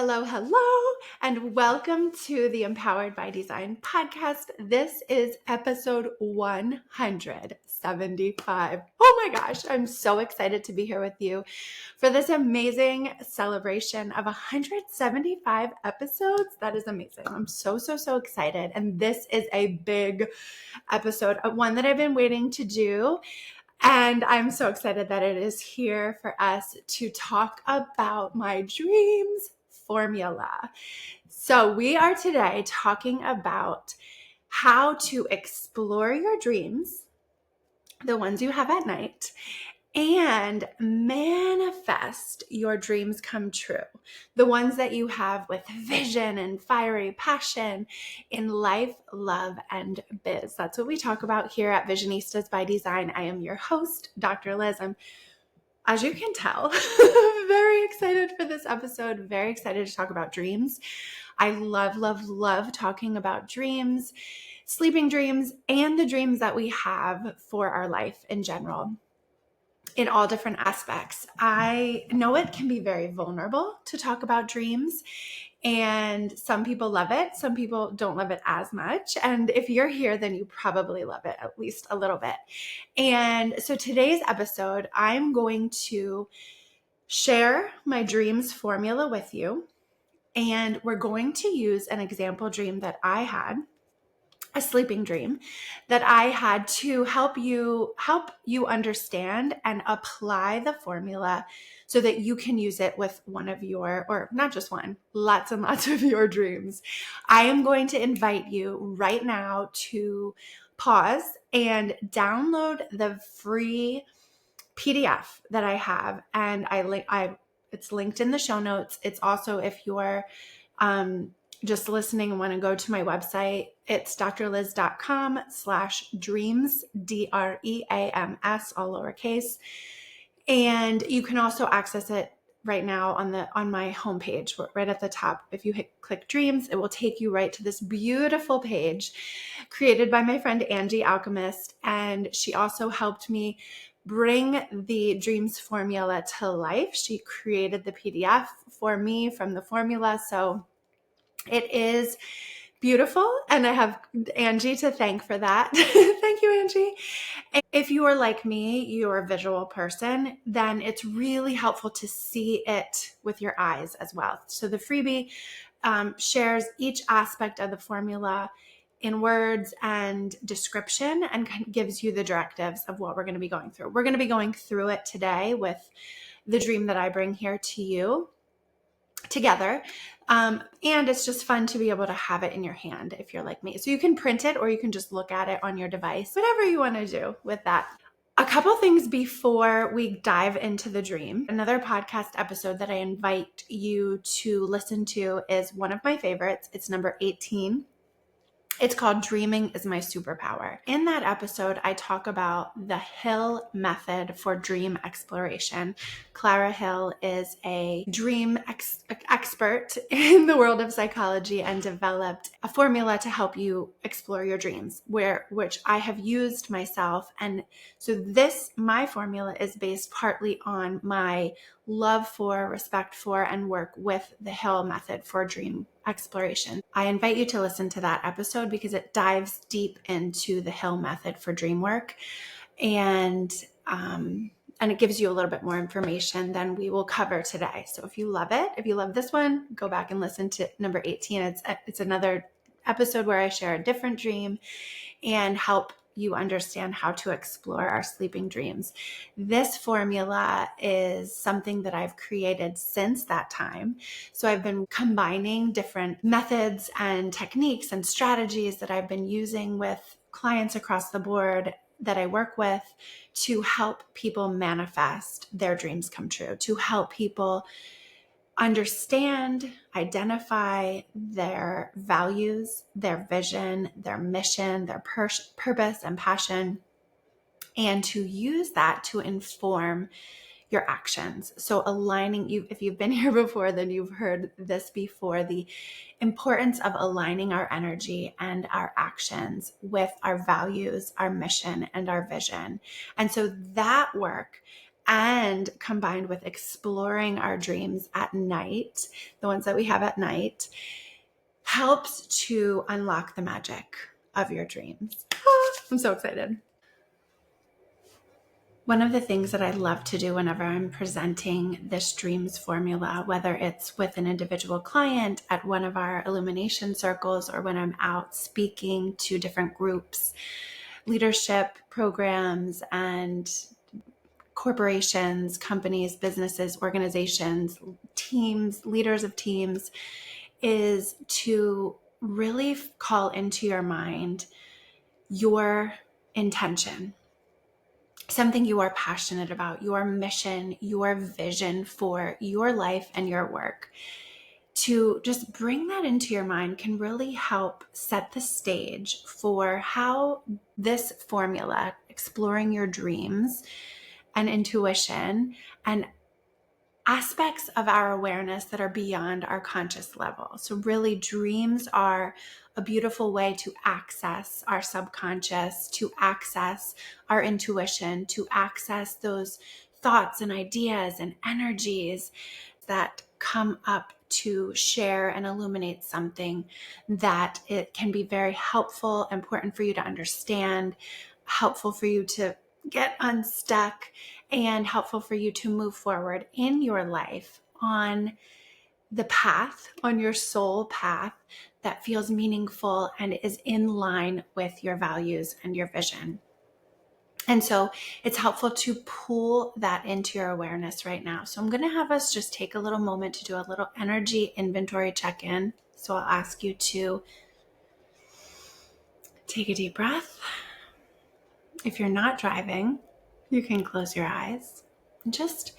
Hello, and welcome to the Empowered by Design podcast. This is episode 175. Oh my gosh, I'm so excited to be here with you for this amazing celebration of 175 episodes. That is amazing. I'm so excited. And this is a big episode, one that I've been waiting to do. And I'm so excited that it is here for us to talk about my dreams formula. So we are today talking about how to explore your dreams, the ones you have at night, and manifest your dreams come true. The ones that you have with vision and fiery passion in life, love, and biz. That's what we talk about here at Visionistas by Design. I am your host, Dr. Liz. I'm, as you can tell, very excited for this episode, very excited to talk about dreams. I love talking about dreams, sleeping dreams, and the dreams that we have for our life in general, in all different aspects. I know it can be very vulnerable to talk about dreams, and some people love it. Some people don't love it as much. And if you're here, then you probably love it at least a little bit. And so today's episode, I'm going to share my dreams formula with you. And we're going to use an example dream that I had, a sleeping dream that I had, to help you understand and apply the formula so that you can use it with one of your, or not just one, lots and lots of your dreams. I am going to invite you right now to pause and download the free PDF that I have, and it's linked in the show notes. It's also, if you're just listening and want to go to my website, it's drliz.com/dreams, D.R.E.A.M.S, all lowercase. And you can also access it right now on my homepage, right at the top. If you click dreams, it will take you right to this beautiful page created by my friend Angie Alchemist. And she also helped me bring the dreams formula to life. She created the PDF for me from the formula. So it is beautiful, and I have Angie to thank for that. Thank you, Angie. And if you are like me, you're a visual person, then it's really helpful to see it with your eyes as well. So the freebie shares each aspect of the formula in words and description, and gives you the directives of what we're going to be going through. We're going to be going through it today with the dream that I bring here to you together. And it's just fun to be able to have it in your hand if you're like me. So you can print it, or you can just look at it on your device, whatever you want to do with that. A couple things before we dive into the dream. Another podcast episode that I invite you to listen to is one of my favorites. It's number 18. It's called Dreaming is My Superpower. In that episode, I talk about the Hill method for dream exploration. Clara Hill is a dream expert in the world of psychology and developed a formula to help you explore your dreams, which I have used myself. And so my formula is based partly on my love for, respect for, and work with the Hill method for dream exploration. I invite you to listen to that episode because it dives deep into the Hill method for dream work, and it gives you a little bit more information than we will cover today. So if you love it, if you love this one, go back and listen to number 18. It's another episode where I share a different dream and help you understand how to explore our sleeping dreams. This formula is something that I've created since that time. So I've been combining different methods and techniques and strategies that I've been using with clients across the board that I work with to help people manifest their dreams come true, to help people understand, identify their values, their vision, their mission, their purpose and passion, and to use that to inform your actions. So aligning, if you've been here before, then you've heard this before, the importance of aligning our energy and our actions with our values, our mission, and our vision. And so that work and combined with exploring our dreams at night, the ones that we have at night, helps to unlock the magic of your dreams. I'm so excited. One of the things that I love to do whenever I'm presenting this dreams formula, whether it's with an individual client at one of our illumination circles or when I'm out speaking to different groups, leadership programs, and corporations, companies, businesses, organizations, teams, leaders of teams, is to really call into your mind your intention, something you are passionate about, your mission, your vision for your life and your work. To just bring that into your mind can really help set the stage for how this formula, exploring your dreams and intuition and aspects of our awareness that are beyond our conscious level. So really, dreams are a beautiful way to access our subconscious, to access our intuition, to access those thoughts and ideas and energies that come up to share and illuminate something that it can be very helpful, important for you to understand, helpful for you to get unstuck, and helpful for you to move forward in your life on the path, on your soul path that feels meaningful and is in line with your values and your vision. And so it's helpful to pull that into your awareness right now. So I'm going to have us just take a little moment to do a little energy inventory check-in. So I'll ask you to take a deep breath. If you're not driving, you can close your eyes and just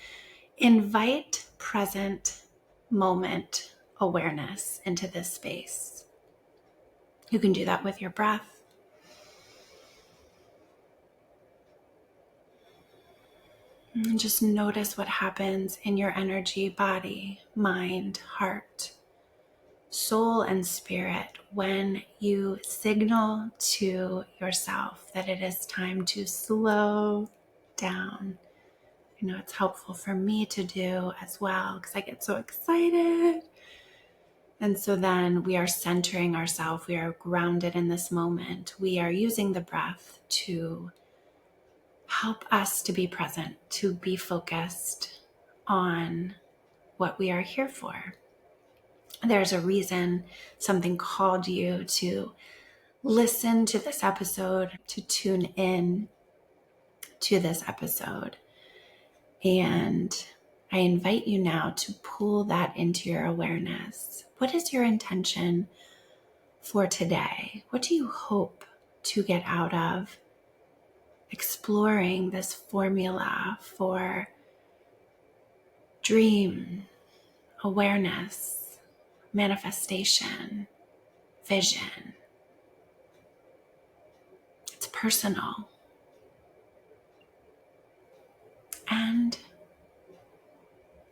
invite present moment awareness into this space. You can do that with your breath. And just notice what happens in your energy, body, mind, heart, soul, and spirit when you signal to yourself that it is time to slow down. You know, it's helpful for me to do as well because I get so excited. And so then we are centering ourselves. We are grounded in this moment. We are using the breath to help us to be present, to be focused on what we are here for. There's a reason something called you to listen to this episode, to tune in to this episode. And I invite you now to pull that into your awareness. What is your intention for today? What do you hope to get out of exploring this formula for dream, awareness, manifestation, vision? It's personal. And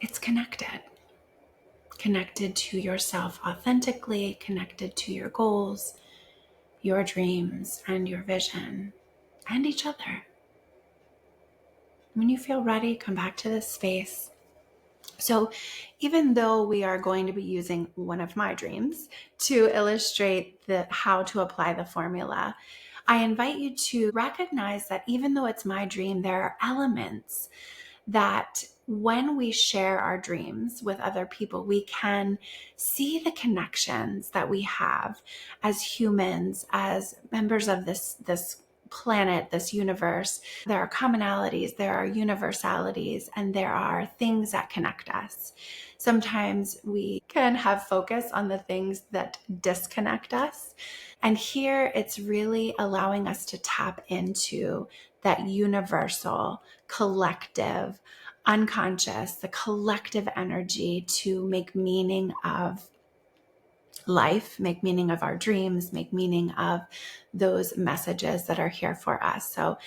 it's connected to yourself authentically, connected to your goals, your dreams, and your vision, and each other. When you feel ready, come back to this space. So even though we are going to be using one of my dreams to illustrate how to apply the formula, I invite you to recognize that even though it's my dream, there are elements that when we share our dreams with other people, we can see the connections that we have as humans, as members of this planet, this universe. There are commonalities, there are universalities, and there are things that connect us. Sometimes we can have focus on the things that disconnect us. And here it's really allowing us to tap into that universal, collective, unconscious, the collective energy to make meaning of life, make meaning of our dreams, make meaning of those messages that are here for us. So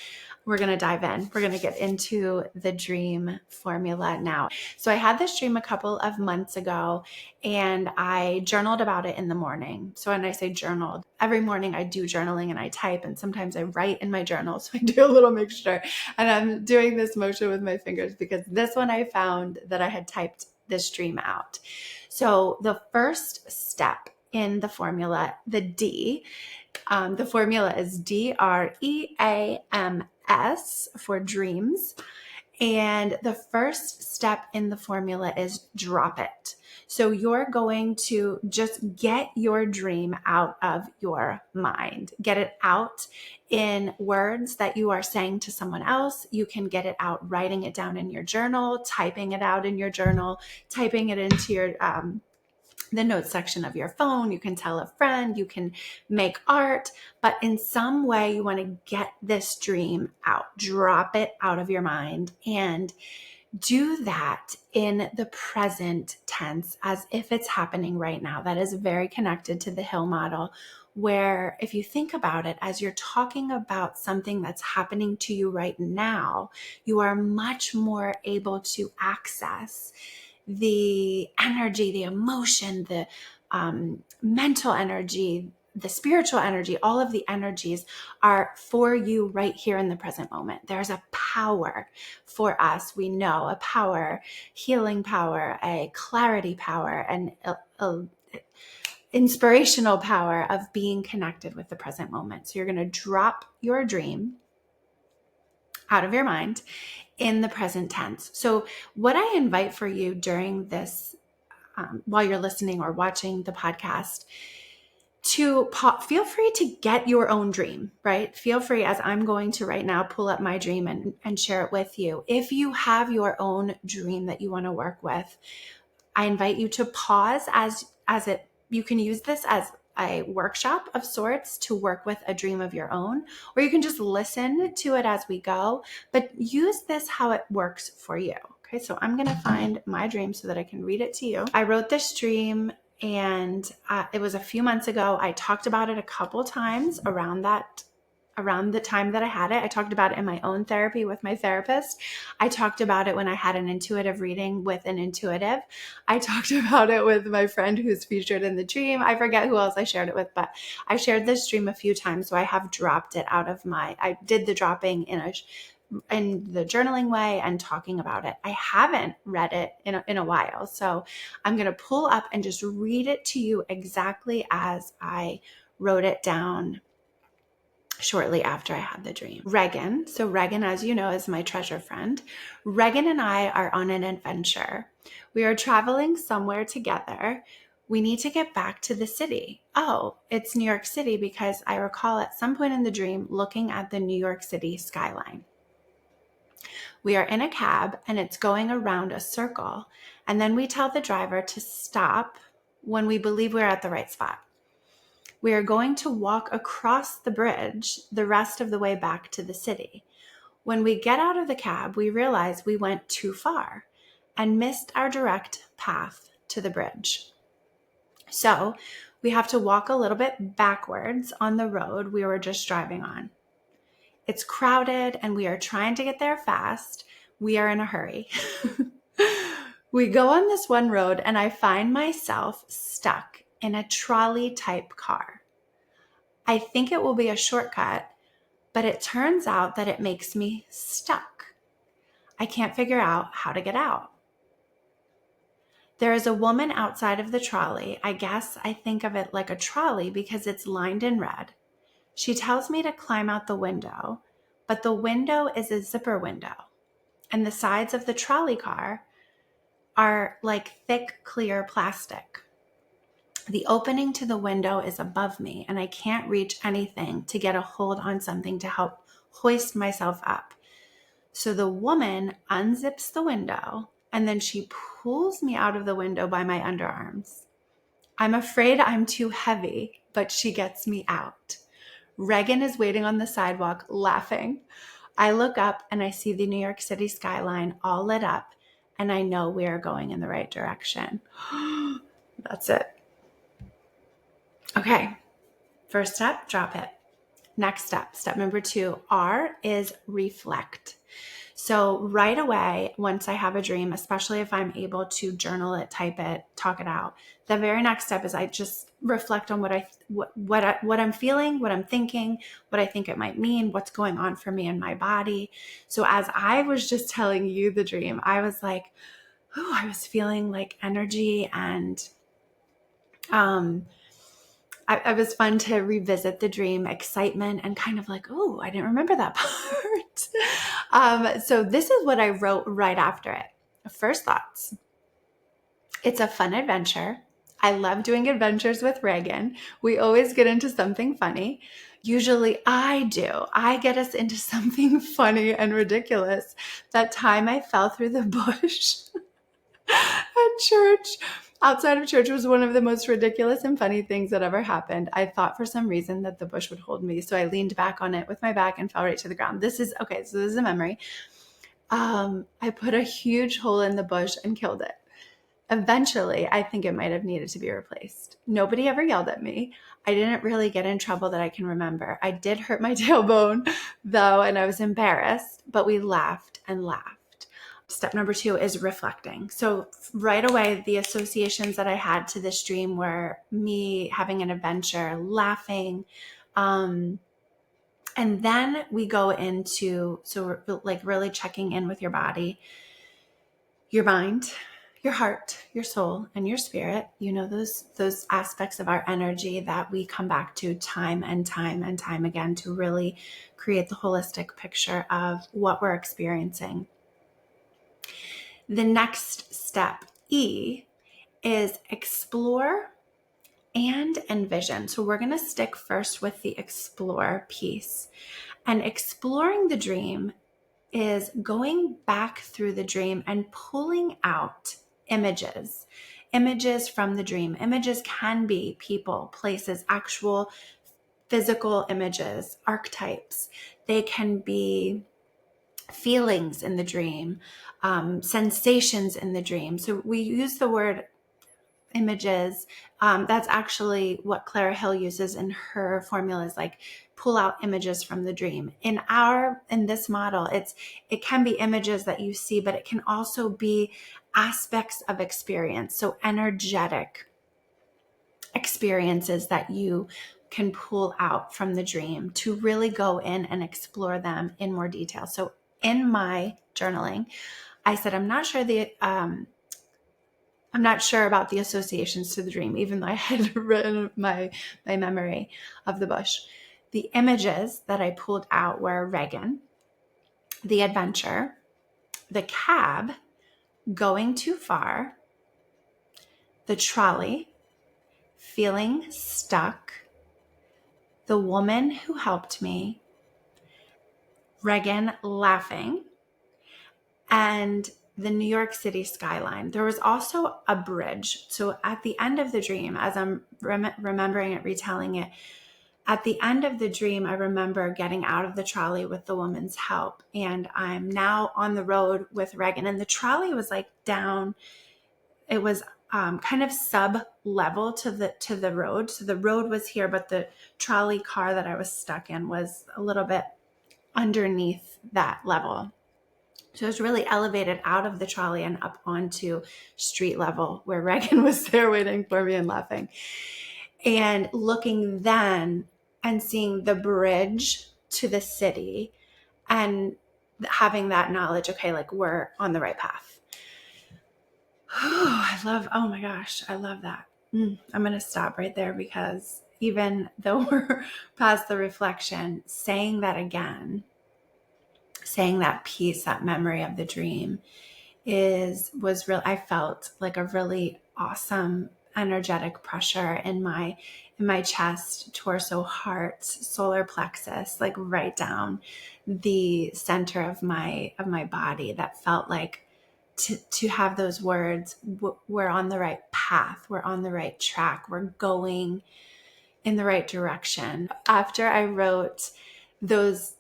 we're going to dive in. We're going to get into the dream formula now. So I had this dream a couple of months ago and I journaled about it in the morning. So when I say journaled, every morning I do journaling and I type, and sometimes I write in my journal. So I do a little mixture, and I'm doing this motion with my fingers because this one I found that I had typed this dream out. So the first step in the formula, the D, the formula is D.R.E.A.M.S for dreams. And the first step in the formula is drop it. So you're going to just get your dream out of your mind. Get it out in words that you are saying to someone else. You can get it out writing it down in your journal, typing it out in your journal, typing it into your the notes section of your phone. You can tell a friend, you can make art, but in some way you want to get this dream out, drop it out of your mind, and do that in the present tense as if it's happening right now. That is very connected to the Hill model, where if you think about it, as you're talking about something that's happening to you right now, you are much more able to access the energy, the emotion, the mental energy, the spiritual energy. All of the energies are for you right here in the present moment. There's a power for us. We know a power, healing power, a clarity power, and a inspirational power of being connected with the present moment. So you're going to drop your dream out of your mind in the present tense. So what I invite for you during this, while you're listening or watching the podcast, to feel free to get your own dream, right? Feel free, as I'm going to right now, pull up my dream and share it with you. If you have your own dream that you want to work with, I invite you to pause as it, you can use this as a workshop of sorts to work with a dream of your own, or you can just listen to it as we go, but use this how it works for you. Okay, so I'm going to find my dream so that I can read it to you. I wrote this dream and it was a few months ago. I talked about it a couple times around the time that I had it. I talked about it in my own therapy with my therapist. I talked about it when I had an intuitive reading with an intuitive. I talked about it with my friend who's featured in the dream. I forget who else I shared it with, but I shared this dream a few times. So I have dropped it out of I did the dropping in the journaling way and talking about it. I haven't read it in a while. So I'm going to pull up and just read it to you exactly as I wrote it down shortly after I had the dream. Regan, so Regan, as you know, is my treasure friend. Regan and I are on an adventure. We are traveling somewhere together. We need to get back to the city. Oh, it's New York City, because I recall at some point in the dream looking at the New York City skyline. We are in a cab and it's going around a circle. And then we tell the driver to stop when we believe we're at the right spot. We are going to walk across the bridge the rest of the way back to the city. When we get out of the cab, we realize we went too far and missed our direct path to the bridge. So we have to walk a little bit backwards on the road we were just driving on. It's crowded and we are trying to get there fast. We are in a hurry. We go on this one road and I find myself stuck in a trolley type car. I think it will be a shortcut, but it turns out that it makes me stuck. I can't figure out how to get out. There is a woman outside of the trolley. I guess I think of it like a trolley because it's lined in red. She tells me to climb out the window, but the window is a zipper window, and the sides of the trolley car are like thick, clear plastic. The opening to the window is above me, and I can't reach anything to get a hold on something to help hoist myself up. So the woman unzips the window, and then she pulls me out of the window by my underarms. I'm afraid I'm too heavy, but she gets me out. Regan is waiting on the sidewalk, laughing. I look up and I see the New York City skyline all lit up, and I know we are going in the right direction. That's it. Okay. First step, drop it. Next step number 2, R is reflect. So right away, once I have a dream, especially if I'm able to journal it, type it, talk it out, the very next step is I just reflect on what I'm feeling, what I'm thinking, what I think it might mean, what's going on for me in my body. So as I was just telling you the dream, I was like, oh, I was feeling like energy, and it was fun to revisit the dream, excitement, and kind of like, oh, I didn't remember that part. So this is what I wrote right after it. First thoughts. It's a fun adventure. I love doing adventures with Reagan. We always get into something funny. Usually I do. I get us into something funny and ridiculous. That time I fell through the bush at church, outside of church, was one of the most ridiculous and funny things that ever happened. I thought for some reason that the bush would hold me, so I leaned back on it with my back and fell right to the ground. This is a memory. I put a huge hole in the bush and killed it. Eventually, I think it might have needed to be replaced. Nobody ever yelled at me. I didn't really get in trouble that I can remember. I did hurt my tailbone, though, and I was embarrassed, but we laughed and laughed. Step number 2 is reflecting. So right away, the associations that I had to this dream were me having an adventure, laughing, and then we go into, so we're like really checking in with your body, your mind, your heart, your soul, and your spirit. You know, those aspects of our energy that we come back to time and time and time again to really create the holistic picture of what we're experiencing. The next step, E, is explore and envision. So we're going to stick first with the explore piece. And exploring the dream is going back through the dream and pulling out images from the dream. Images can be people, places, actual physical images, archetypes. They can be feelings in the dream, sensations in the dream. So we use the word images. That's actually what Clara Hill uses in her formulas, like pull out images from the dream. In this model, it can be images that you see, but it can also be aspects of experience. So energetic experiences that you can pull out from the dream to really go in and explore them in more detail. So in my journaling, I said, I'm not sure about the associations to the dream, even though I had written my memory of the bush. The images that I pulled out were Reagan, the adventure, the cab, going too far, the trolley, feeling stuck, the woman who helped me, Reagan laughing, and the New York City skyline. There was also a bridge. So at the end of the dream, as I'm remembering it, retelling it, at the end of the dream, I remember getting out of the trolley with the woman's help. And I'm now on the road with Reagan. And the trolley was like down. It was kind of sub-level to the road. So the road was here, but the trolley car that I was stuck in was a little bit underneath that level. So it was really elevated out of the trolley and up onto street level where Reagan was there waiting for me and laughing. And looking then and seeing the bridge to the city and having that knowledge, okay, like we're on the right path. Oh my gosh, I love that. I'm going to stop right there because even though we're past the reflection, saying that again, saying that piece, that memory of the dream was real. I felt like a really awesome energetic pressure in my chest, torso, heart, solar plexus, like right down the center of my body. That felt like to have those words, we're on the right path, we're on the right track, we're going in the right direction. After I wrote those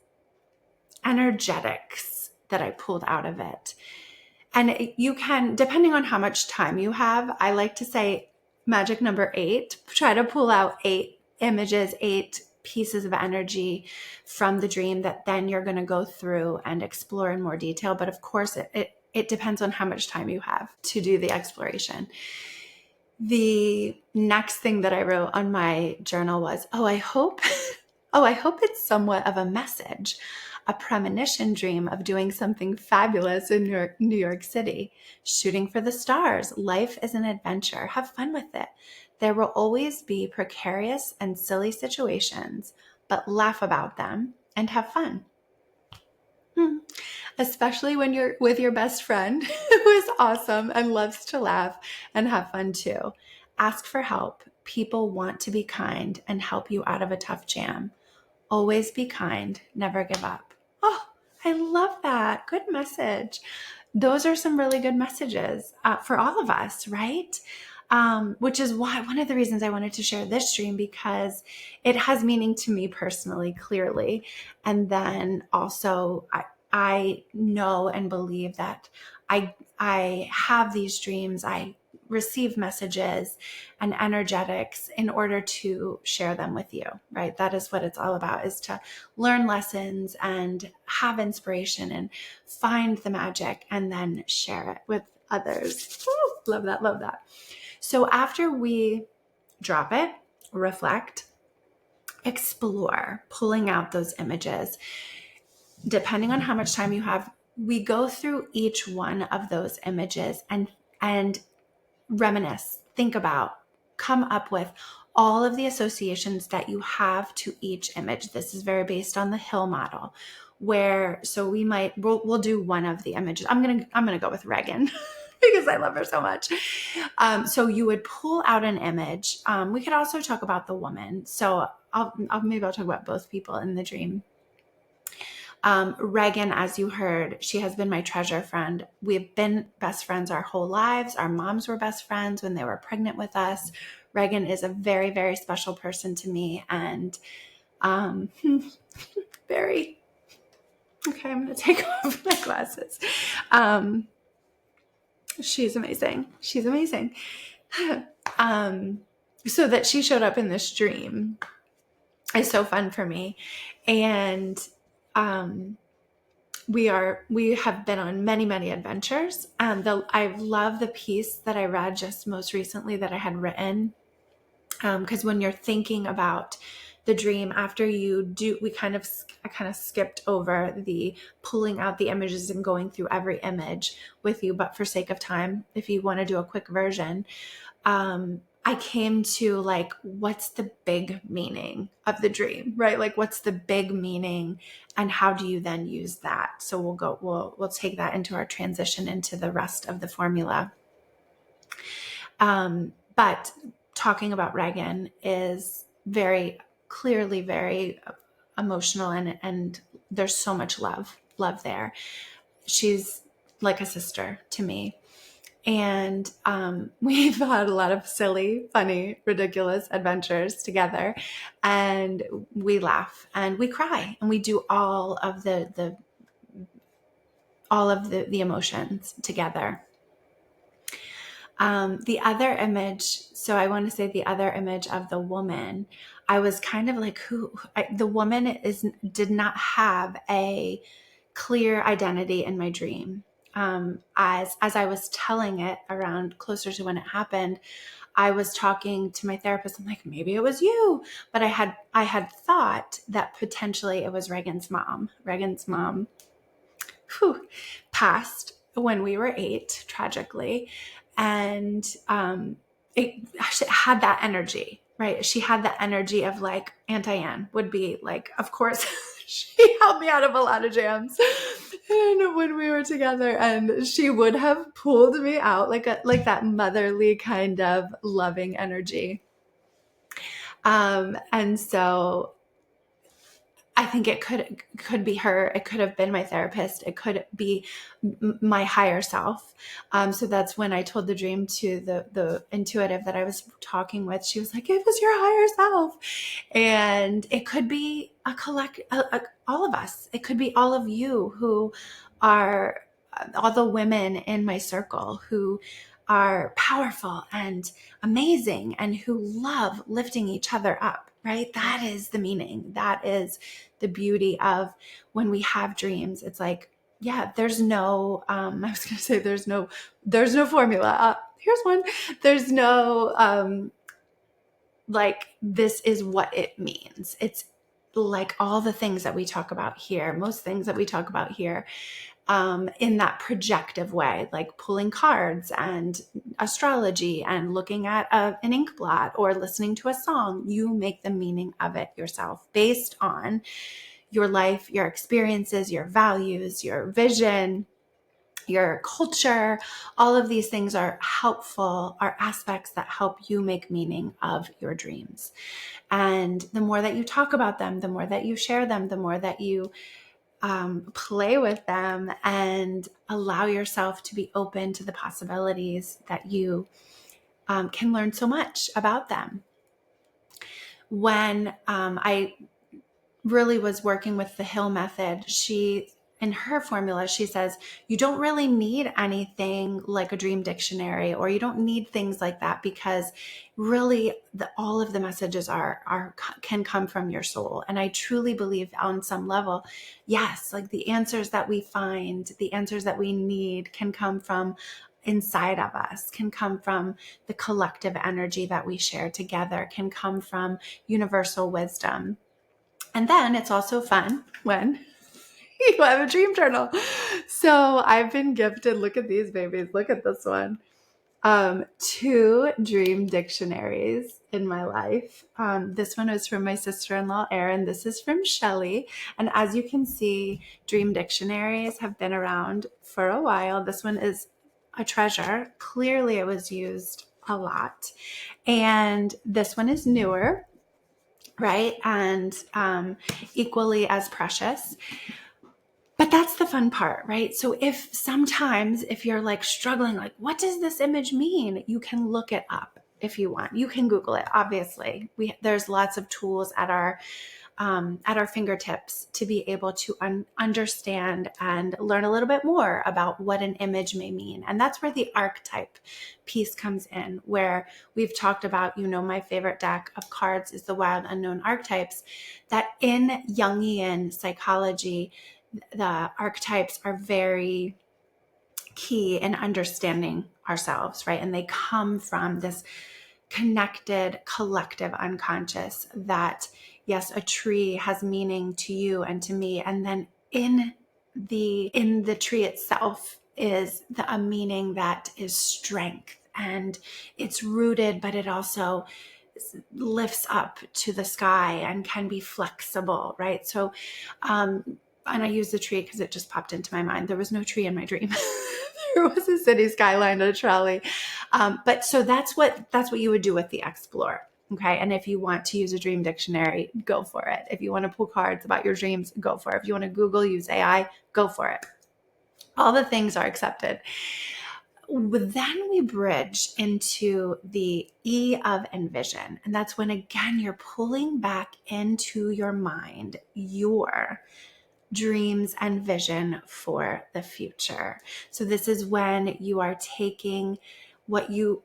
energetics that I pulled out of it. And you can, depending on how much time you have, I like to say magic number 8, try to pull out 8 images, 8 pieces of energy from the dream that then you're going to go through and explore in more detail. But of course, it depends on how much time you have to do the exploration. The next thing that I wrote on my journal was, I hope it's somewhat of a message, a premonition dream of doing something fabulous in New York City, shooting for the stars. Life is an adventure. Have fun with it. There will always be precarious and silly situations, but laugh about them and have fun. Especially when you're with your best friend who is awesome and loves to laugh and have fun too. Ask for help. People want to be kind and help you out of a tough jam. Always be kind. Never give up. Oh, I love that. Good message. Those are some really good messages for all of us, right? Which is why one of the reasons I wanted to share this dream, because it has meaning to me personally, clearly. And then also I know and believe that I have these dreams. I receive messages and energetics in order to share them with you, right? That is what it's all about, is to learn lessons and have inspiration and find the magic and then share it with others. Woo, love that, love that. So after we drop it, reflect, explore, pulling out those images, depending on how much time you have, we go through each one of those images and reminisce, think about, come up with all of the associations that you have to each image. This is very based on the Hill model, where we'll do one of the images. I'm gonna go with Reagan because I love her so much. So you would pull out an image. We could also talk about the woman. So maybe I'll talk about both people in the dream. Reagan, as you heard, she has been my treasure friend. We've been best friends our whole lives. Our moms were best friends when they were pregnant with us. Reagan is a very, very special person to me, and very, okay, I'm going to take off my glasses. She's amazing. She's amazing. So that she showed up in this dream is so fun for me. And, we have been on many, many adventures. I love the piece that I read just most recently that I had written. Because when you're thinking about the dream, after you do, I kind of skipped over the pulling out the images and going through every image with you. But for sake of time, if you want to do a quick version, I came to like, what's the big meaning of the dream, right? Like, what's the big meaning and how do you then use that? So we'll take that into our transition into the rest of the formula. But talking about Reagan is very clearly very emotional, and there's so much love there. She's like a sister to me. And we've had a lot of silly, funny, ridiculous adventures together, and we laugh and we cry and we do all of the emotions together. The other image, so I want to say the other image of the woman, I was kind of like, the woman did not have a clear identity in my dream. As I was telling it around closer to when it happened, I was talking to my therapist. I'm like, maybe it was you, but I had thought that potentially it was Reagan's mom. Reagan's mom, passed when we were 8, tragically, and it had that energy, right? She had the energy of like Aunt Diane would be like, of course. She helped me out of a lot of jams and when we were together, and she would have pulled me out like that motherly kind of loving energy. And so I think it could be her. It could have been my therapist. It could be my higher self. So that's when I told the dream to the intuitive that I was talking with. She was like, "It was your higher self," and it could be all of us. It could be all of you who are all the women in my circle who are powerful and amazing and who love lifting each other up, right? That is the meaning. That is the beauty of when we have dreams. It's like, yeah, there's no, I was going to say there's no formula. Here's one. There's no, like, this is what it means. It's like all the things that we talk about here, most things that we talk about here, in that projective way, like pulling cards and astrology and looking at an ink blot or listening to a song. You make the meaning of it yourself based on your life, your experiences, your values, your vision, your culture. All of these things are helpful, are aspects that help you make meaning of your dreams. And the more that you talk about them, the more that you share them, the more that you play with them and allow yourself to be open to the possibilities, that you can learn so much about them. When I really was working with the Hill method, in her formula, she says, you don't really need anything like a dream dictionary, or you don't need things like that, because really all of the messages can come from your soul. And I truly believe on some level, yes, like the answers that we find, the answers that we need can come from inside of us, can come from the collective energy that we share together, can come from universal wisdom. And then it's also fun when you have a dream journal. So I've been gifted, look at these babies, look at this one, 2 dream dictionaries in my life. This one was from my sister-in-law, Erin. This is from Shelly. And as you can see, dream dictionaries have been around for a while. This one is a treasure. Clearly it was used a lot. And this one is newer, right? And equally as precious. But that's the fun part, right? So if you're like struggling, like, what does this image mean? You can look it up if you want. You can Google it, obviously. There's lots of tools at our fingertips to be able to understand and learn a little bit more about what an image may mean. And that's where the archetype piece comes in, where we've talked about, my favorite deck of cards is the Wild Unknown Archetypes, that in Jungian psychology, the archetypes are very key in understanding ourselves, right? And they come from this connected collective unconscious that, yes, a tree has meaning to you and to me. And then in the tree itself is a meaning that is strength, and it's rooted, but it also lifts up to the sky and can be flexible, right? So, and I use the tree because it just popped into my mind. There was no tree in my dream. There was a city skyline and a trolley. But so that's what you would do with the Explore. Okay. And if you want to use a dream dictionary, go for it. If you want to pull cards about your dreams, go for it. If you want to Google, use AI, go for it. All the things are accepted. Then we bridge into the E of Envision. And that's when, again, you're pulling back into your mind, your dreams and vision for the future. So this is when you are taking what you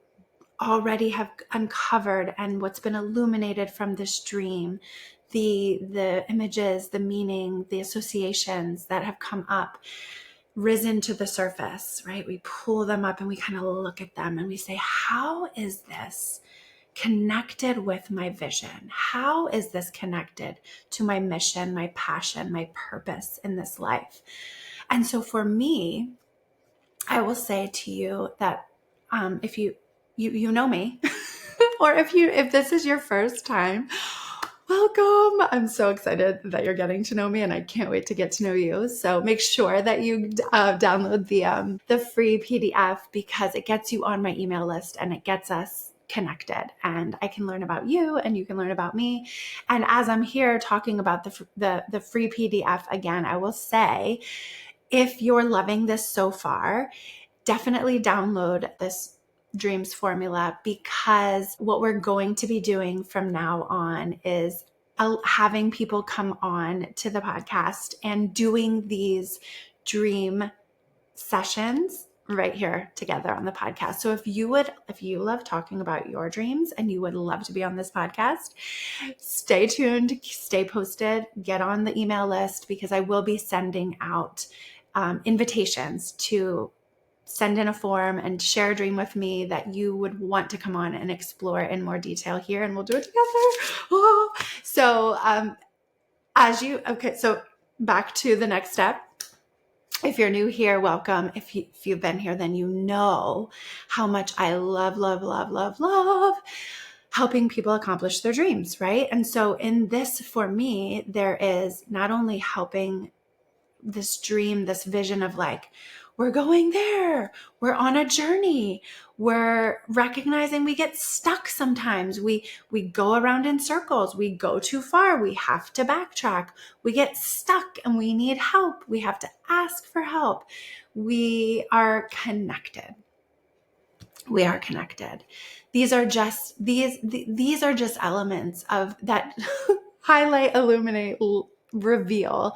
already have uncovered and what's been illuminated from this dream, the images, the meaning, the associations that have come up, risen to the surface, right? We pull them up and we kind of look at them and we say, how is this connected with my vision? How is this connected to my mission, my passion, my purpose in this life? And so for me, I will say to you that if you know me, or if this is your first time, welcome. I'm so excited that you're getting to know me, and I can't wait to get to know you. So make sure that you download the free PDF, because it gets you on my email list and it gets us connected, and I can learn about you and you can learn about me. And as I'm here talking about the free PDF again, I will say, if you're loving this so far, definitely download this dreams formula, because what we're going to be doing from now on is having people come on to the podcast and doing these dream sessions, right here together on the podcast. So if you love talking about your dreams and you would love to be on this podcast, stay tuned, stay posted, get on the email list, because I will be sending out invitations to send in a form and share a dream with me that you would want to come on and explore in more detail here, and we'll do it together. Oh. So so back to the next step. If you're new here, welcome. If you've been here, then you know how much I love helping people accomplish their dreams, right? And so in this, for me, there is not only helping this dream, this vision of like, we're going there, we're on a journey, we're recognizing we get stuck sometimes, we go around in circles, we go too far, we have to backtrack, we get stuck and we need help, we have to ask for help. We are connected. We are connected. These are just elements of that highlight, illuminate, reveal,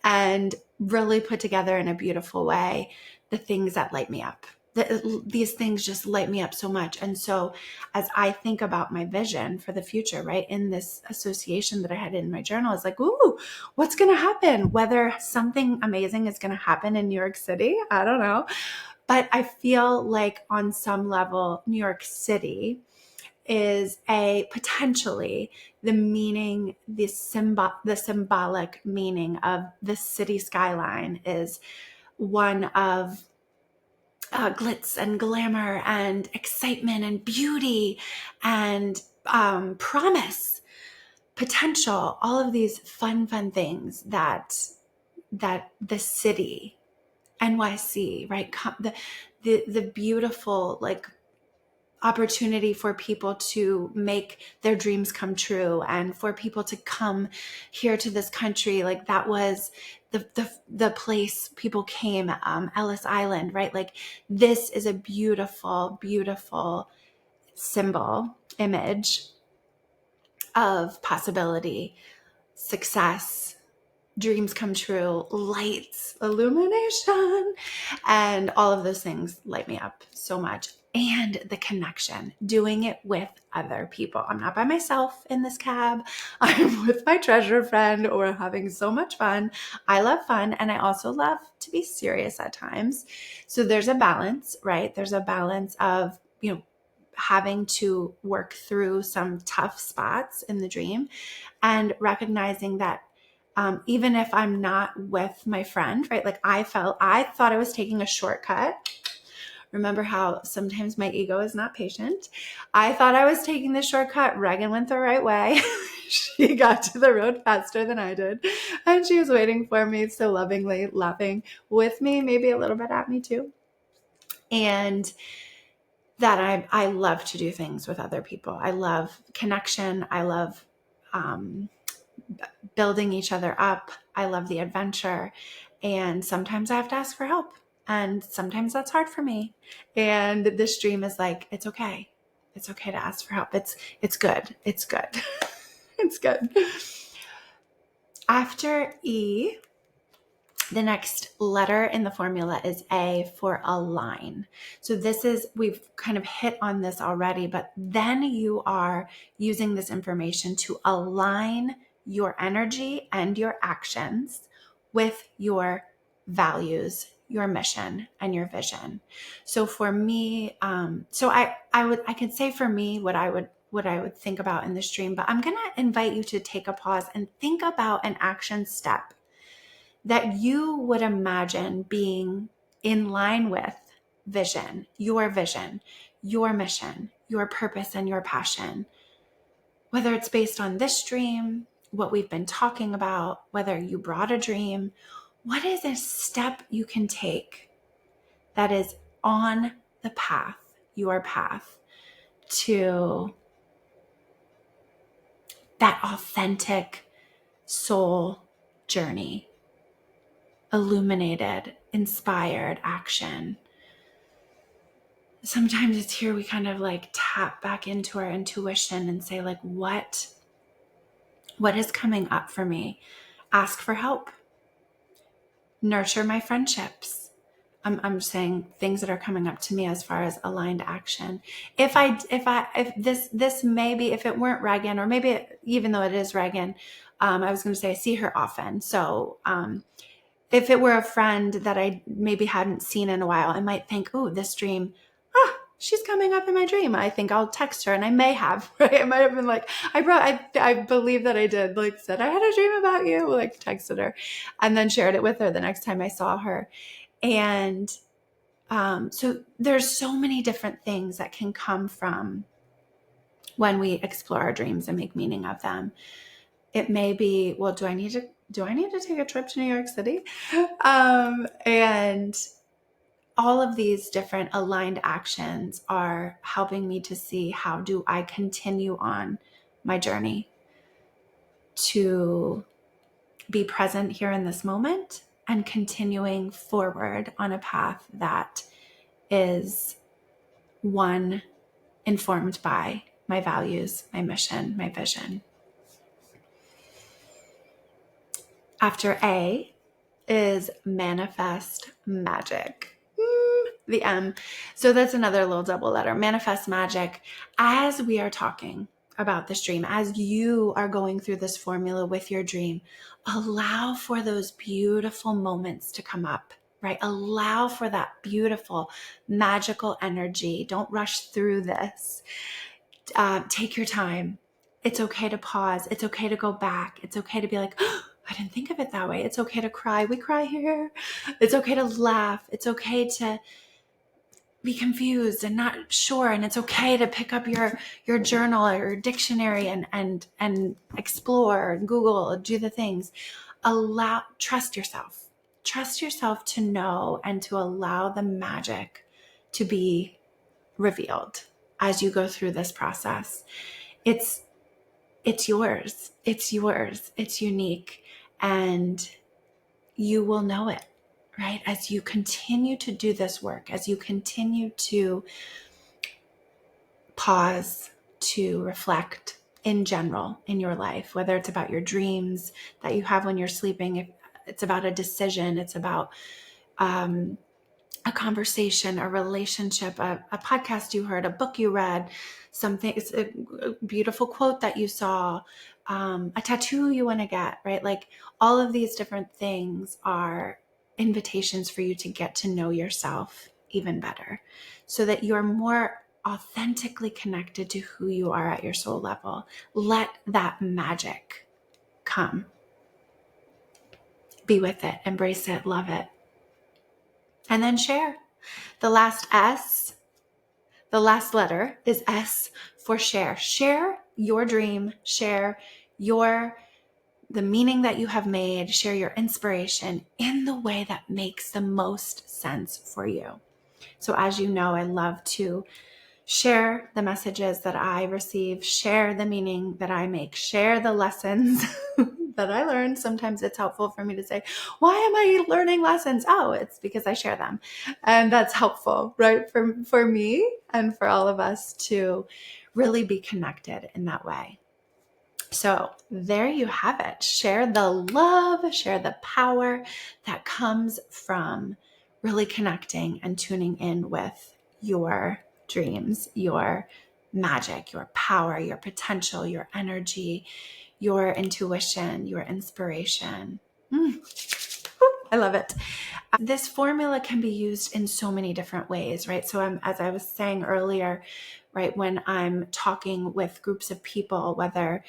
and really put together in a beautiful way the things that light me up. These things just light me up so much. And so as I think about my vision for the future, right, in this association that I had in my journal, is like, ooh, what's going to happen? Whether something amazing is going to happen in New York City, I don't know. But I feel like on some level, New York City is potentially the meaning, the symbolic meaning of the city skyline is one of glitz and glamour and excitement and beauty and promise, potential, all of these fun things that the city, NYC, right? The beautiful, like, opportunity for people to make their dreams come true and for people to come here to this country. Like, that was the place people came, Ellis Island, right? Like, this is a beautiful, beautiful symbol, image of possibility, success, dreams come true, lights, illumination, and all of those things light me up so much. And the connection, doing it with other people. I'm not by myself in this cab. I'm with my treasure friend. We're having so much fun. I love fun, and I also love to be serious at times. So there's a balance, right? There's a balance of, having to work through some tough spots in the dream and recognizing that even if I'm not with my friend, right? Like, I thought I was taking a shortcut. Remember how sometimes my ego is not patient. I thought I was taking the shortcut. Reagan went the right way. She got to the road faster than I did. And she was waiting for me, so lovingly laughing with me, maybe a little bit at me too. And that I love to do things with other people. I love connection. I love building each other up. I love the adventure. And sometimes I have to ask for help. And sometimes that's hard for me. And this dream is like, it's okay. It's okay to ask for help. It's good. It's good. It's good. After E, the next letter in the formula is A, for align. So we've kind of hit on this already, but then you are using this information to align your energy and your actions with your values, your mission, and your vision. So for me, I could say for me what I would think about in this dream, but I'm going to invite you to take a pause and think about an action step that you would imagine being in line with vision, your mission, your purpose, and your passion. Whether it's based on this dream, what we've been talking about, whether you brought a dream, what is a step you can take that is on the path, your path, to that authentic soul journey? Illuminated, inspired action. Sometimes it's here we kind of like tap back into our intuition and say, like, what is coming up for me? Ask for help. Nurture my friendships. I'm saying things that are coming up to me as far as aligned action. If this maybe, if it weren't Reagan, or maybe even though it is Reagan, I was going to say I see her often. So, if it were a friend that I maybe hadn't seen in a while, I might think, oh, this dream, she's coming up in my dream. I think I'll text her, and I may have, right? I might have been like, I believe that I did, like said, I had a dream about you, like texted her and then shared it with her the next time I saw her. And so there's so many different things that can come from when we explore our dreams and make meaning of them. It may be, well, do I need to take a trip to New York City? And all of these different aligned actions are helping me to see, how do I continue on my journey to be present here in this moment and continuing forward on a path that is one informed by my values, my mission, my vision. After A is manifest magic. The M. So that's another little double letter. Manifest magic. As we are talking about this dream, as you are going through this formula with your dream, allow for those beautiful moments to come up, right? Allow for that beautiful, magical energy. Don't rush through this. Take your time. It's okay to pause. It's okay to go back. It's okay to be like, oh, I didn't think of it that way. It's okay to cry. We cry here. It's okay to laugh. It's okay to be confused and not sure. And it's okay to pick up your journal or your dictionary and explore and Google, do the things. Trust yourself. Trust yourself to know and to allow the magic to be revealed as you go through this process. It's yours. It's yours. It's unique. And you will know it, right? As you continue to do this work, as you continue to pause, to reflect in general in your life, whether it's about your dreams that you have when you're sleeping, if it's about a decision, it's about a conversation, a relationship, a podcast you heard, a book you read, something, it's a beautiful quote that you saw, a tattoo you want to get, right? Like all of these different things are invitations for you to get to know yourself even better so that you're more authentically connected to who you are at your soul level. Let that magic come. Be with it, embrace it, love it. And then share. The last S, the last letter is S for share. Share your dream, share the meaning that you have made, share your inspiration in the way that makes the most sense for you. So as you know, I love to share the messages that I receive, share the meaning that I make, share the lessons that I learned. Sometimes it's helpful for me to say, why am I learning lessons? Oh, it's because I share them. And that's helpful, right? For me and for all of us to really be connected in that way. So there you have it. Share the love, share the power that comes from really connecting and tuning in with your dreams, your magic, your power, your potential, your energy, your intuition, your inspiration. I love it. This formula can be used in so many different ways, right? So as I was saying earlier, right, when I'm talking with groups of people, whether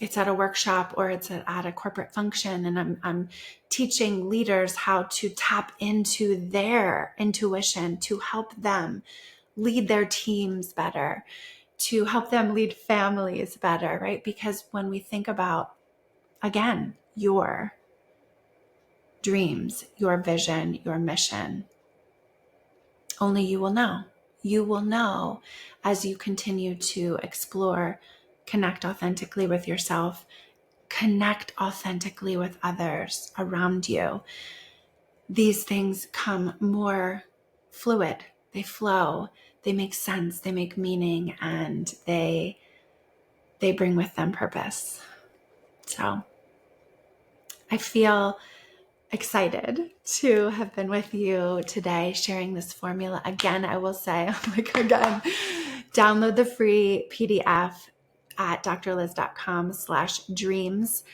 it's at a workshop or it's at a corporate function, and I'm teaching leaders how to tap into their intuition to help them lead their teams better, to help them lead families better, right? Because when we think about, again, your dreams, your vision, your mission, only you will know. You will know as you continue to explore, connect authentically with yourself, connect authentically with others around you. These things come more fluid. They flow. They make sense. They make meaning, and they bring with them purpose. So I feel excited to have been with you today sharing this formula. Again, I will say, download the free PDF at drliz.com/dreams,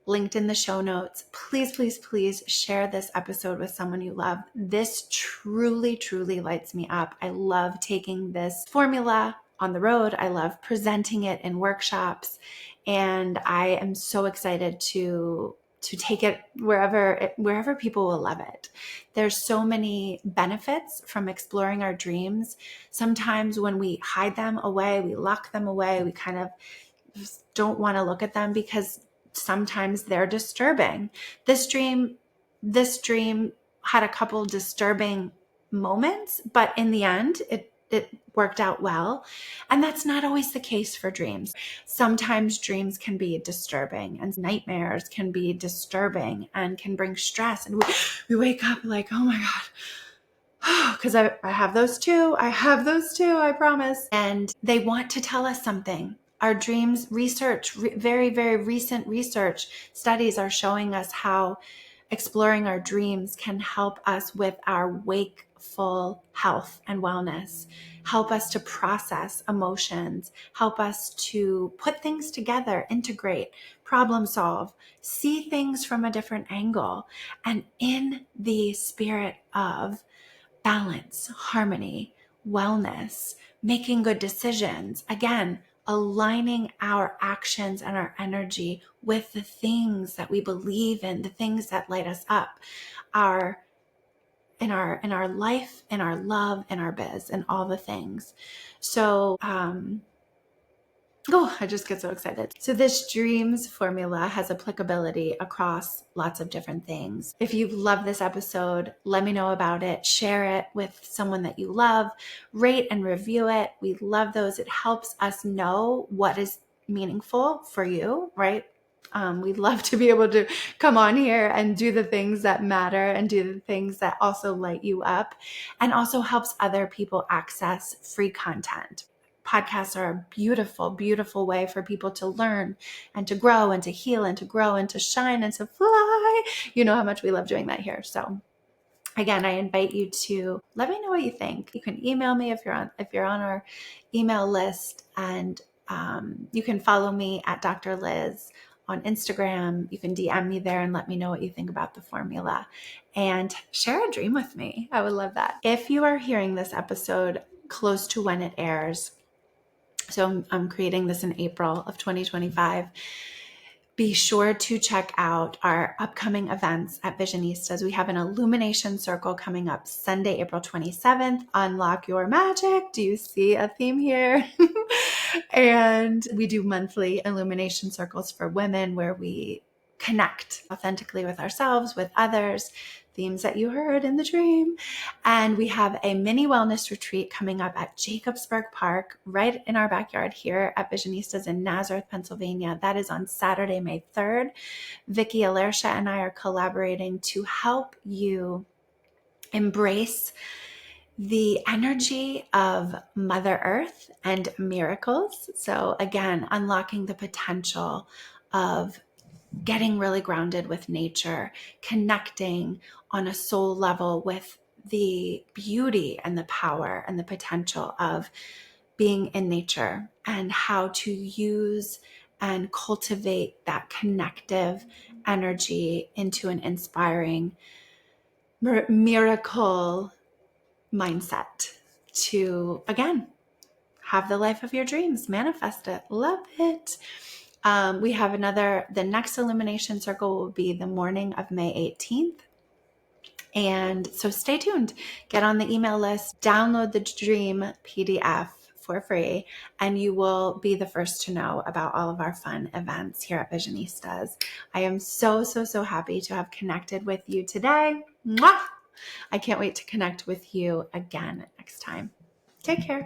linked in the show notes. Please, please, please share this episode with someone you love. This truly, truly lights me up. I love taking this formula on the road. I love presenting it in workshops, and I am so excited to take it wherever people will love it. There's so many benefits from exploring our dreams. Sometimes when we hide them away, we lock them away, we kind of just don't want to look at them because sometimes they're disturbing. This dream had a couple disturbing moments, but in the end, it worked out well. And that's not always the case for dreams. Sometimes dreams can be disturbing, and nightmares can be disturbing and can bring stress. And we wake up like, oh my God, because I have those too. I promise. And they want to tell us something. Our dreams research, very, very recent research studies are showing us how exploring our dreams can help us with our wakeful health and wellness, help us to process emotions, help us to put things together, integrate, problem solve, see things from a different angle, and in the spirit of balance, harmony, wellness, making good decisions. Again, aligning our actions and our energy with the things that we believe in, the things that light us up, in our life, in our love, in our biz, and all the things. So, I just get so excited. So this dreams formula has applicability across lots of different things. If you love this episode, let me know about it. Share it with someone that you love. Rate and review it. We love those. It helps us know what is meaningful for you, right? We'd love to be able to come on here and do the things that matter and do the things that also light you up, and also helps other people access free content. Podcasts are a beautiful, beautiful way for people to learn and to grow and to heal and to grow and to shine and to fly. You know how much we love doing that here. So again, I invite you to let me know what you think. You can email me if you're on our email list, and you can follow me at Dr. Liz on Instagram. You can DM me there and let me know what you think about the formula, and share a dream with me. I would love that. If you are hearing this episode close to when it airs, so I'm creating this in April of 2025. Be sure to check out our upcoming events at Visionistas. We have an illumination circle coming up Sunday, April 27th. Unlock your magic. Do you see a theme here? And we do monthly illumination circles for women where we connect authentically with ourselves, with others, themes that you heard in the dream. And we have a mini wellness retreat coming up at Jacobsburg Park, right in our backyard here at Visionistas in Nazareth, Pennsylvania. That is on Saturday, May 3rd. Vicki Alersha and I are collaborating to help you embrace the energy of Mother Earth and miracles. So again, unlocking the potential of getting really grounded with nature, connecting on a soul level with the beauty and the power and the potential of being in nature, and how to use and cultivate that connective energy into an inspiring miracle mindset to, again, have the life of your dreams, manifest it, love it. We have the next illumination circle will be the morning of May 18th. And so stay tuned, get on the email list, download the dream PDF for free, and you will be the first to know about all of our fun events here at Visionistas. I am so, so, so happy to have connected with you today. Mwah! I can't wait to connect with you again next time. Take care.